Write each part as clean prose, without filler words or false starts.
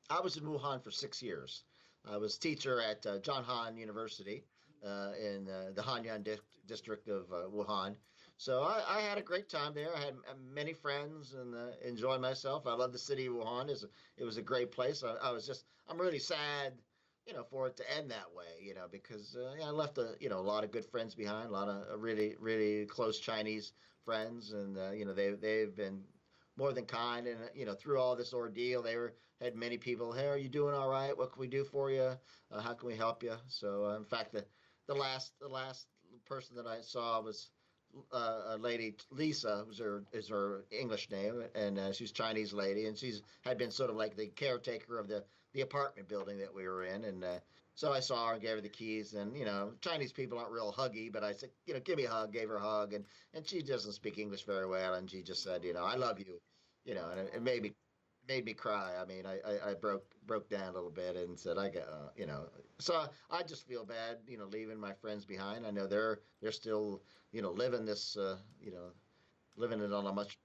I was in Wuhan for 6 years. I was teacher at John Han University in the Hanyang district of Wuhan. So I had a great time there. I had many friends and enjoyed myself. I love the city of Wuhan. It was a great place. I'm really sad, for it to end that way, because I left a lot of good friends behind, a lot of really, really close Chinese friends, and they've been more than kind, and through all this ordeal, had many people. Hey, are you doing all right? What can we do for you? How can we help you? So, in fact, the last person that I saw was a lady, Lisa, is her English name, and she's a Chinese lady, and she's had been sort of like the caretaker of the apartment building that we were in, and so I saw her and gave her the keys, and Chinese people aren't real huggy, but I said, give me a hug, gave her a hug, and she doesn't speak English very well, and she just said, I love you, and it made me cry. I mean, I broke down a little bit and said, I got, so I just feel bad, leaving my friends behind. I know they're still, living this, living it on a much,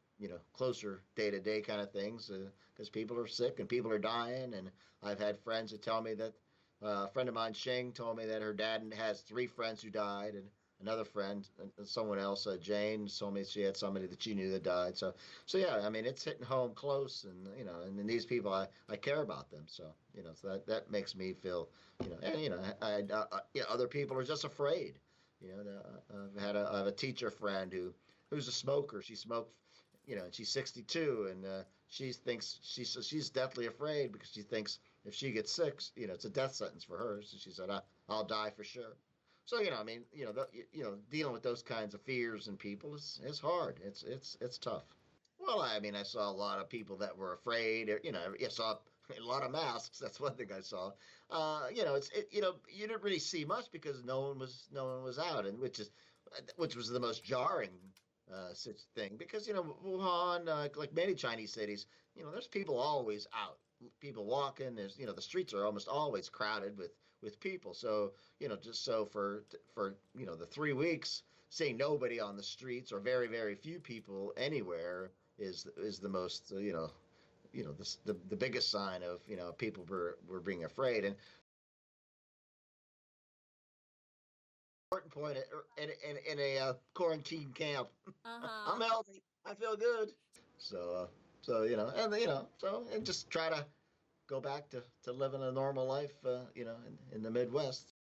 closer day to day kind of things, because people are sick and people are dying. And I've had friends that tell me that a friend of mine, Shing, told me that her dad has 3 friends who died, and another friend, and someone else, Jane, told me she had somebody that she knew that died. So yeah, I mean, it's hitting home close, and and these people, I care about them. So so that makes me feel, and other people are just afraid. I have a teacher friend who's a smoker. She smoked, and she's 62, and she thinks she's deathly afraid because she thinks if she gets sick, it's a death sentence for her. So she said, I'll die for sure. So I mean, dealing with those kinds of fears in people is hard. It's tough. Well, I mean, I saw a lot of people that were afraid. I saw a lot of masks. That's one thing I saw. You didn't really see much because no one was out, and which was the most jarring such thing, because Wuhan, like many Chinese cities, there's people always out, people walking. There's the streets are almost always crowded with people. So just so for the 3 weeks, seeing nobody on the streets or very, very few people anywhere is the most the biggest sign of people were being afraid. And important point in a quarantine camp. I'm Uh-huh. healthy. I feel good. So and just try to go back to living a normal life, in the Midwest.